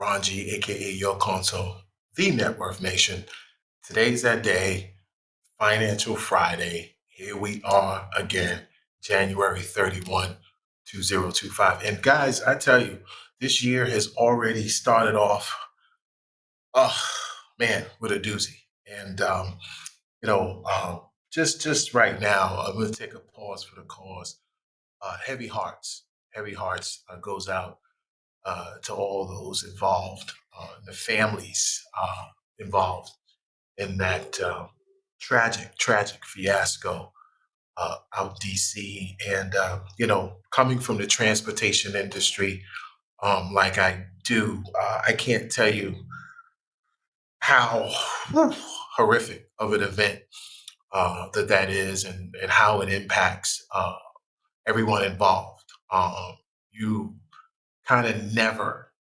Ron G, aka Your Console, the Net Worth Nation. Today's that day, Financial Friday. Here we are again, January 31, 2025. And guys, I tell you, this year has already started off, oh man, with a doozy. And you know, just right now, I'm going to take a pause for the cause. Heavy hearts goes out to all those involved, the families involved in that tragic fiasco out DC. And, coming from the transportation industry, like I do, I can't tell you how whew, horrific of an event that is and how it impacts everyone involved. You kind of never,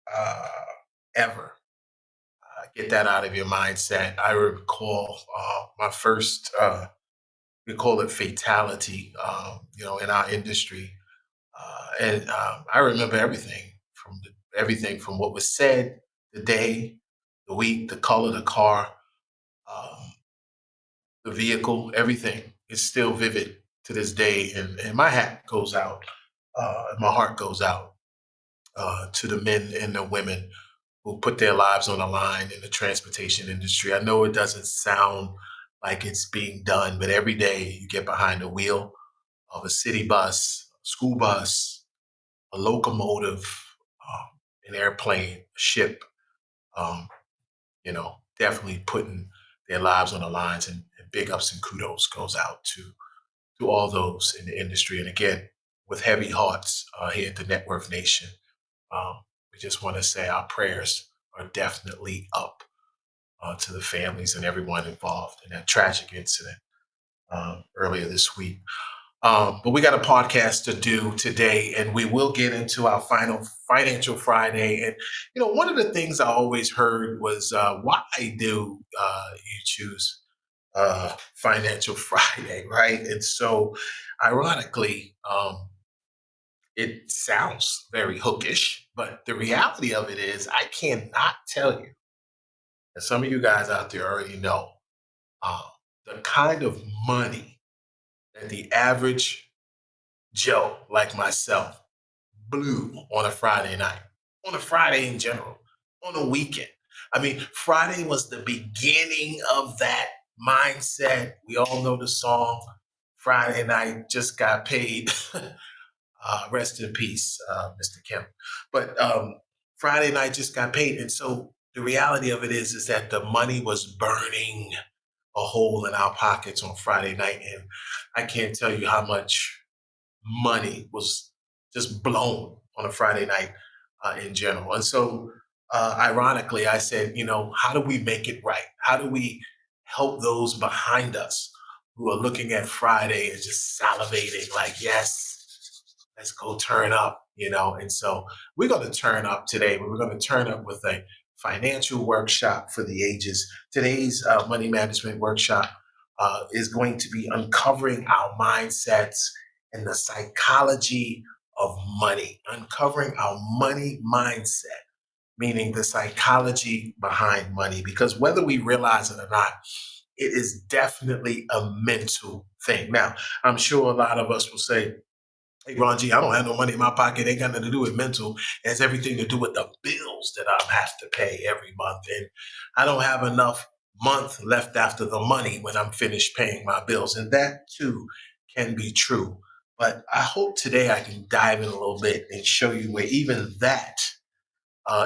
ever get that out of your mindset. I recall my first, we call it fatality, in our industry. And I remember everything from what was said, the day, the week, the color, the car, um, the vehicle, everything is still vivid to this day. And my hat goes out, and my heart goes out to the men and the women who put their lives on the line in the transportation industry. I know it doesn't sound like it's being done, but every day you get behind the wheel of a city bus, a school bus, a locomotive, an airplane, a ship, um, definitely putting their lives on the lines, and big ups and kudos goes out to all those in the industry. And again, with heavy hearts here at the Net Worth Nation, um, we just want to say our prayers are definitely up to the families and everyone involved in that tragic incident earlier this week. But we got a podcast to do today, and we will get into our final Financial Friday. And one of the things I always heard was, why do you choose Financial Friday, right? And so, ironically, it sounds very hookish, but the reality of it is, I cannot tell you, and some of you guys out there already know, uh, the kind of money that the average Joe like myself blew on a Friday night, on a Friday in general, on a weekend. I mean, Friday was the beginning of that mindset. We all know the song, Friday Night Just Got Paid. Rest in peace, Mr. Kim. But Friday night just got paid, and so the reality of it is that the money was burning a hole in our pockets on Friday night, and I can't tell you how much money was just blown on a Friday night in general. And so, ironically, I said, how do we make it right? How do we help those behind us who are looking at Friday and just salivating, like, yes, let's go turn up. And so we're going to turn up today, but we're going to turn up with a financial workshop for the ages. Today's money management workshop is going to be uncovering our mindsets and the psychology of money, uncovering our money mindset, meaning the psychology behind money. Because whether we realize it or not, it is definitely a mental thing. Now, I'm sure a lot of us will say, hey, Ron G, I don't have no money in my pocket. Ain't got nothing to do with mental. It has everything to do with the bills that I have to pay every month. And I don't have enough month left after the money when I'm finished paying my bills. And that too can be true. But I hope today I can dive in a little bit and show you where even that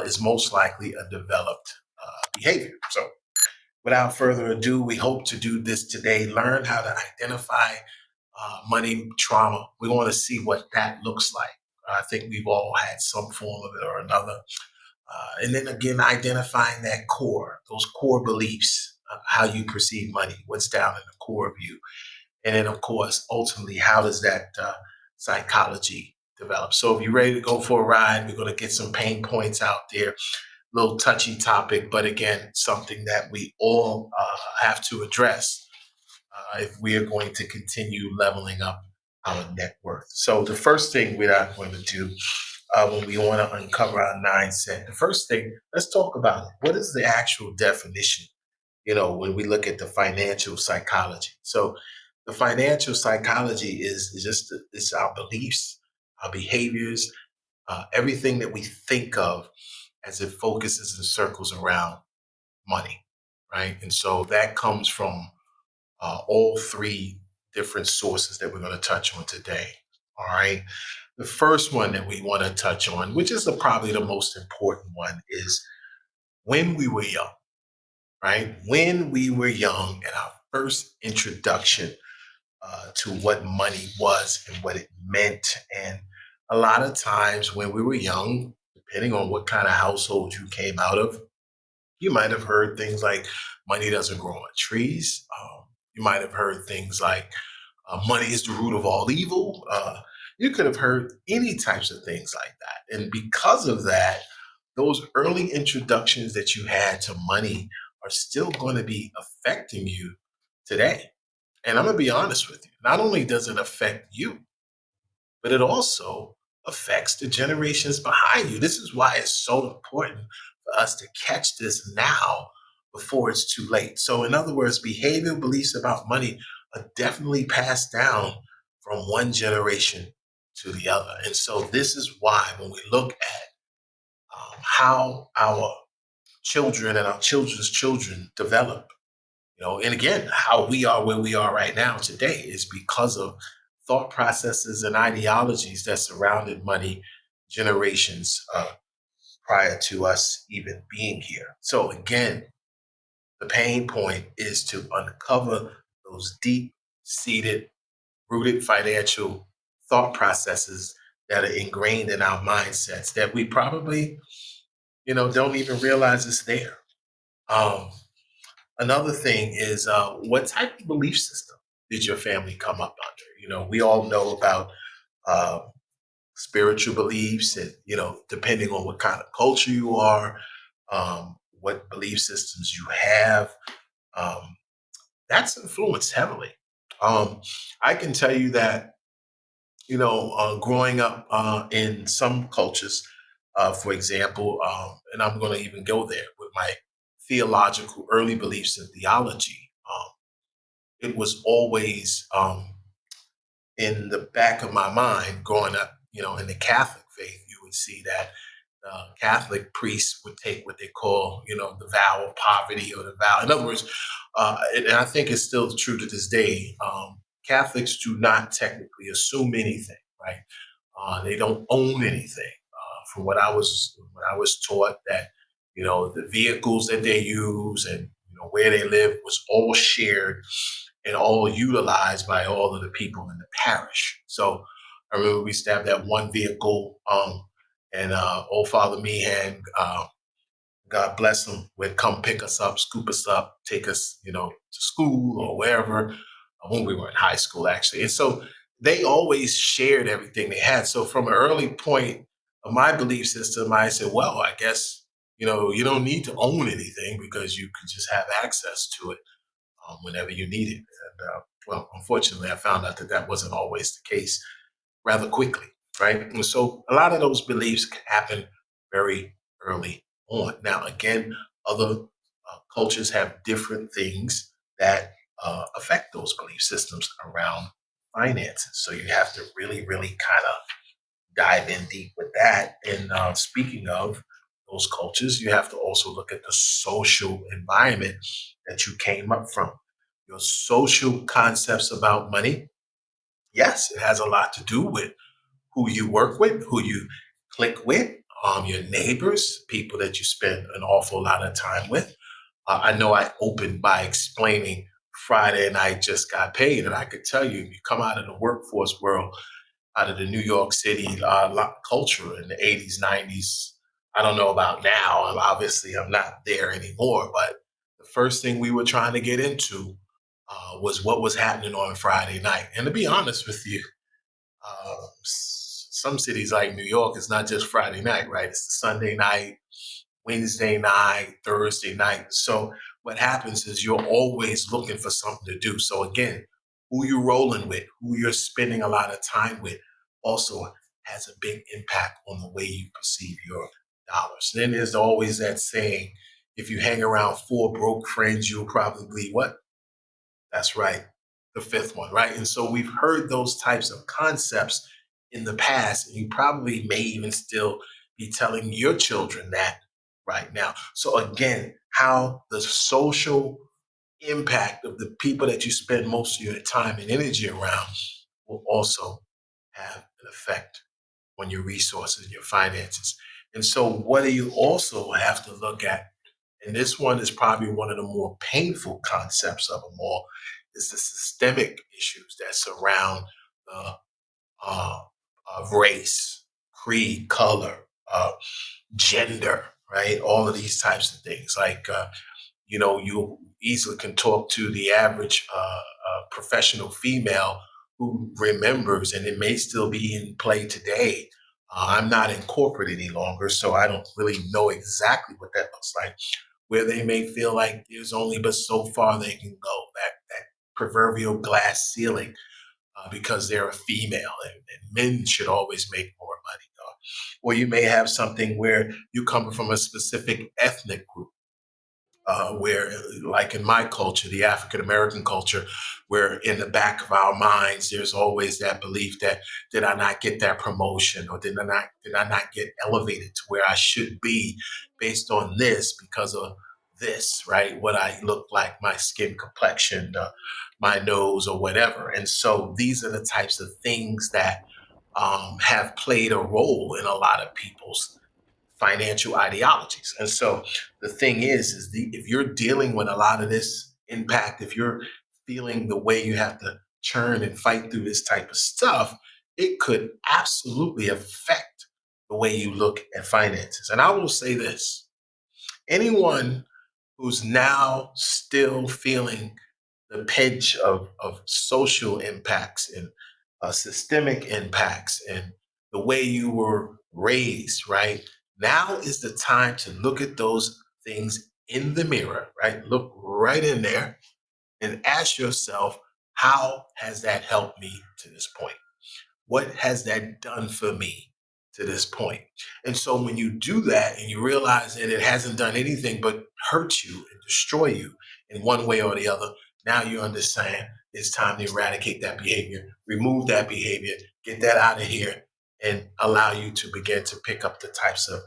is most likely a developed behavior. So without further ado, we hope to do this today. Learn how to identify money trauma. We want to see what that looks like. I think we've all had some form of it or another. And then again, identifying those core beliefs, how you perceive money, what's down in the core of you. And then, of course, ultimately, how does that psychology develop? So if you're ready to go for a ride, we're going to get some pain points out there. Little touchy topic, but again, something that we all have to address if we are going to continue leveling up our net worth. So the first thing we are going to do when we want to uncover our mindset. The first thing, let's talk about it. What is the actual definition? When we look at the financial psychology. So, the financial psychology is just it's our beliefs, our behaviors, everything that we think of as it focuses and circles around money, right? And so that comes from all three different sources that we're going to touch on today. All right. The first one that we want to touch on, which is probably the most important one, is when we were young, right? When we were young and our first introduction to what money was and what it meant. And a lot of times when we were young, depending on what kind of household you came out of, you might have heard things like money doesn't grow on trees. You might have heard things like money is the root of all evil. You could have heard any types of things like that. And because of that, those early introductions that you had to money are still going to be affecting you today. And I'm going to be honest with you. Not only does it affect you, but it also affects the generations behind you. This is why it's so important for us to catch this now before it's too late. So, in other words, behavioral beliefs about money are definitely passed down from one generation to the other. And so, this is why when we look at how our children and our children's children develop, and again, how we are where we are right now today is because of thought processes and ideologies that surrounded money generations prior to us even being here. So, again, the pain point is to uncover those deep seated, rooted financial thought processes that are ingrained in our mindsets that we probably, don't even realize is there. Um, Another thing is what type of belief system did your family come up under? We all know about uh, spiritual beliefs, and depending on what kind of culture you are, what belief systems you have, um, that's influenced heavily. Um, I can tell you that growing up in some cultures, for example, and I'm going to even go there with my theological early beliefs in theology. It was always in the back of my mind growing up, in the Catholic faith. You would see that Catholic priests would take what they call, the vow of poverty or the vow. In other words, and I think it's still true to this day. Catholics do not technically assume anything, right? They don't own anything. From what I was taught that the vehicles that they use and where they live was all shared and all utilized by all of the people in the parish. So I remember we used to have that one vehicle, and old Father Meehan, God bless him, would come pick us up, scoop us up, take us, to school or wherever when we were in high school, actually. And so they always shared everything they had. So from an early point of my belief system, I said, well, I guess, you don't need to own anything because you can just have access to it whenever you need it. And well, unfortunately, I found out that that wasn't always the case rather quickly, right? And so a lot of those beliefs can happen very early on. Now, again, other cultures have different things that affect those belief systems around finances. So you have to really, really kind of dive in deep with that. And speaking of those cultures, you have to also look at the social environment that you came up from. Your social concepts about money, yes, it has a lot to do with who you work with, who you click with, your neighbors, people that you spend an awful lot of time with. I know I opened by explaining Friday night just got paid, and I could tell you, if you come out of the workforce world, out of the New York City culture in the 80s, 90s. I don't know about now. Obviously, I'm not there anymore, but the first thing we were trying to get into was what was happening on Friday night. And to be honest with you, some cities like New York, it's not just Friday night, right? It's the Sunday night, Wednesday night, Thursday night. So what happens is you're always looking for something to do. So again, who you're rolling with, who you're spending a lot of time with, also has a big impact on the way you perceive your dollars. And then there's always that saying, if you hang around four broke friends, you'll probably what? That's right, the fifth one, right? And so we've heard those types of concepts in the past, and you probably may even still be telling your children that right now. So again, how the social impact of the people that you spend most of your time and energy around will also have an effect on your resources and your finances. And so, what do you also have to look at? And this one is probably one of the more painful concepts of them all, is the systemic issues that surround uh, uh, race, creed, color, gender, right? All of these types of things. Like, you easily can talk to the average professional female who remembers, and it may still be in play today. I'm not in corporate any longer, so I don't really know exactly what that looks like. Where they may feel like there's only but so far they can go, that proverbial glass ceiling, because they're a female, and men should always make more money. Or you may have something where you come from a specific ethnic group, where, like in my culture, the African American culture, where in the back of our minds, there's always that belief that did I not get that promotion, or did I not get elevated to where I should be based on this because of this, right? What I look like, my skin complexion, my nose, or whatever. And so these are the types of things that have played a role in a lot of people's financial ideologies. And so the thing is if you're dealing with a lot of this impact, if you're feeling the way you have to churn and fight through this type of stuff, it could absolutely affect the way you look at finances. And I will say this: anyone who's now still feeling the pinch of social impacts and systemic impacts and the way you were raised, right? Now is the time to look at those things in the mirror, right? Look right in there and ask yourself, how has that helped me to this point? What has that done for me to this point? And so when you do that and you realize that it hasn't done anything but hurt you and destroy you in one way or the other, now you understand it's time to eradicate that behavior, remove that behavior, get that out of here, and allow you to begin to pick up the types of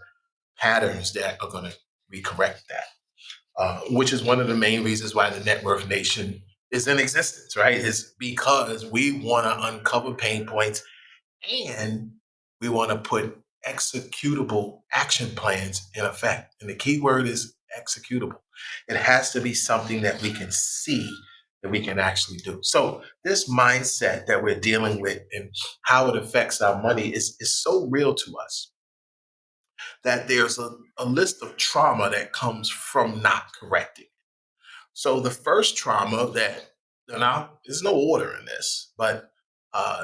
patterns that are going to recorrect that. Which is one of the main reasons why the Net Worth Nation is in existence, right? Is because we want to uncover pain points, and we want to put executable action plans in effect. And the key word is executable. It has to be something that we can see, that we can actually do. So this mindset that we're dealing with and how it affects our money is so real to us that there's a list of trauma that comes from not correcting. So the first trauma that, now there's no order in this, but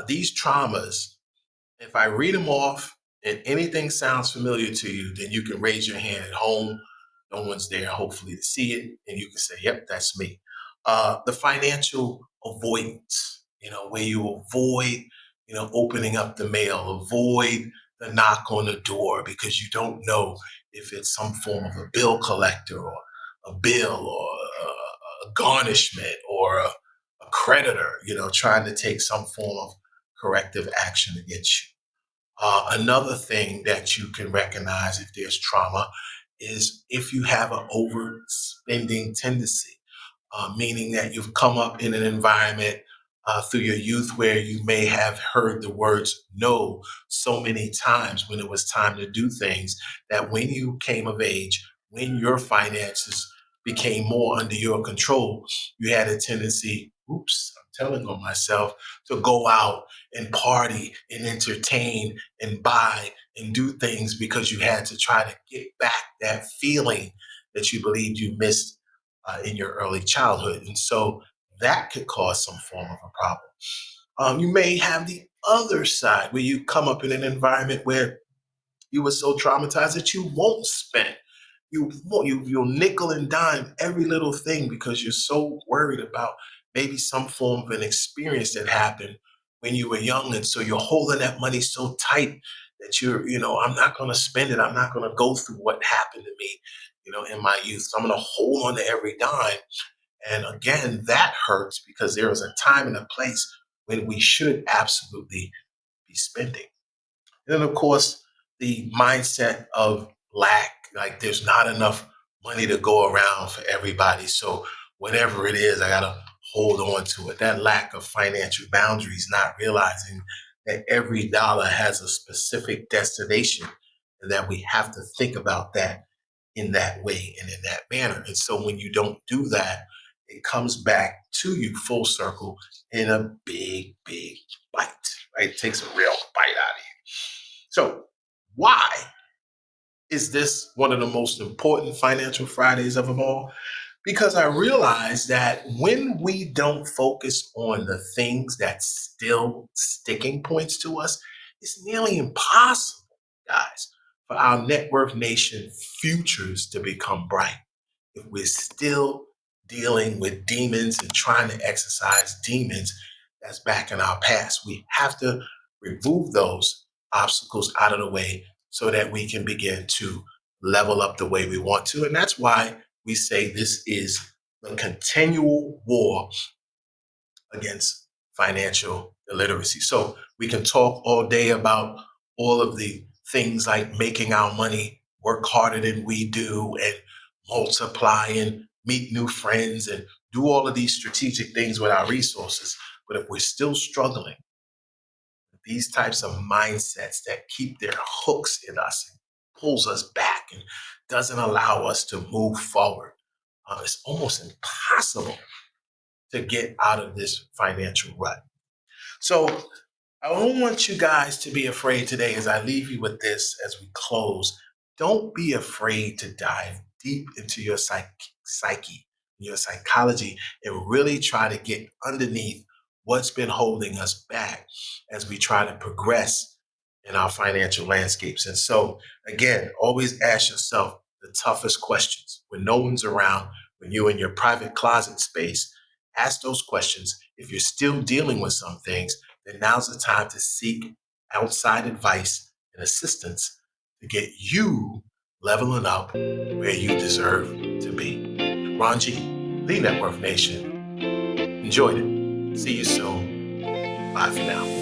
these traumas, if I read them off and anything sounds familiar to you, then you can raise your hand at home. No one's there, hopefully, to see it. And you can say, yep, that's me. The financial avoidance, where you avoid, opening up the mail, avoid the knock on the door because you don't know if it's some form of a bill collector or a bill or a garnishment or a creditor, trying to take some form of corrective action against you. Another thing that you can recognize if there's trauma is if you have an overspending tendency, meaning that you've come up in an environment through your youth where you may have heard the words no so many times when it was time to do things, that when you came of age, when your finances became more under your control, you had a tendency, oops, I'm telling on myself, to go out and party and entertain and buy and do things because you had to try to get back that feeling that you believed you missed in your early childhood. And so that could cause some form of a problem. You may have the other side where you come up in an environment where you were so traumatized that you won't spend. You'll nickel and dime every little thing because you're so worried about maybe some form of an experience that happened when you were young. And so you're holding that money so tight that I'm not going to spend it. I'm not going to go through what happened to me, in my youth. So I'm going to hold on to every dime. And again, that hurts because there is a time and a place when we should absolutely be spending. And then, of course, the mindset of lack, like there's not enough money to go around for everybody. So whatever it is, I got to hold on to it. That lack of financial boundaries, not realizing that every dollar has a specific destination and that we have to think about that in that way and in that manner. And so when you don't do that, it comes back to you full circle in a big, big bite, right? It takes a real bite out of you. So, why is this one of the most important financial Fridays of them all? Because I realize that when we don't focus on the things that still sticking points to us, it's nearly impossible, guys, for our Net Worth Nation futures to become bright if we're still dealing with demons and trying to exercise demons that's back in our past. We have to remove those obstacles out of the way so that we can begin to level up the way we want to. And that's why we say this is the continual war against financial illiteracy. So we can talk all day about all of the things like making our money work harder than we do and multiply and meet new friends and do all of these strategic things with our resources. But if we're still struggling with these types of mindsets that keep their hooks in us and pulls us back and doesn't allow us to move forward, it's almost impossible to get out of this financial rut. So I don't want you guys to be afraid today as I leave you with this as we close. Don't be afraid to dive deep into your psyche, your psychology, and really try to get underneath what's been holding us back as we try to progress in our financial landscapes. And so, again, always ask yourself the toughest questions when no one's around, when you're in your private closet space. Ask those questions. If you're still dealing with some things, then now's the time to seek outside advice and assistance to get you leveling up where you deserve to be. Ron G, the Net Worth Nation. Enjoyed it. See you soon. Bye for now.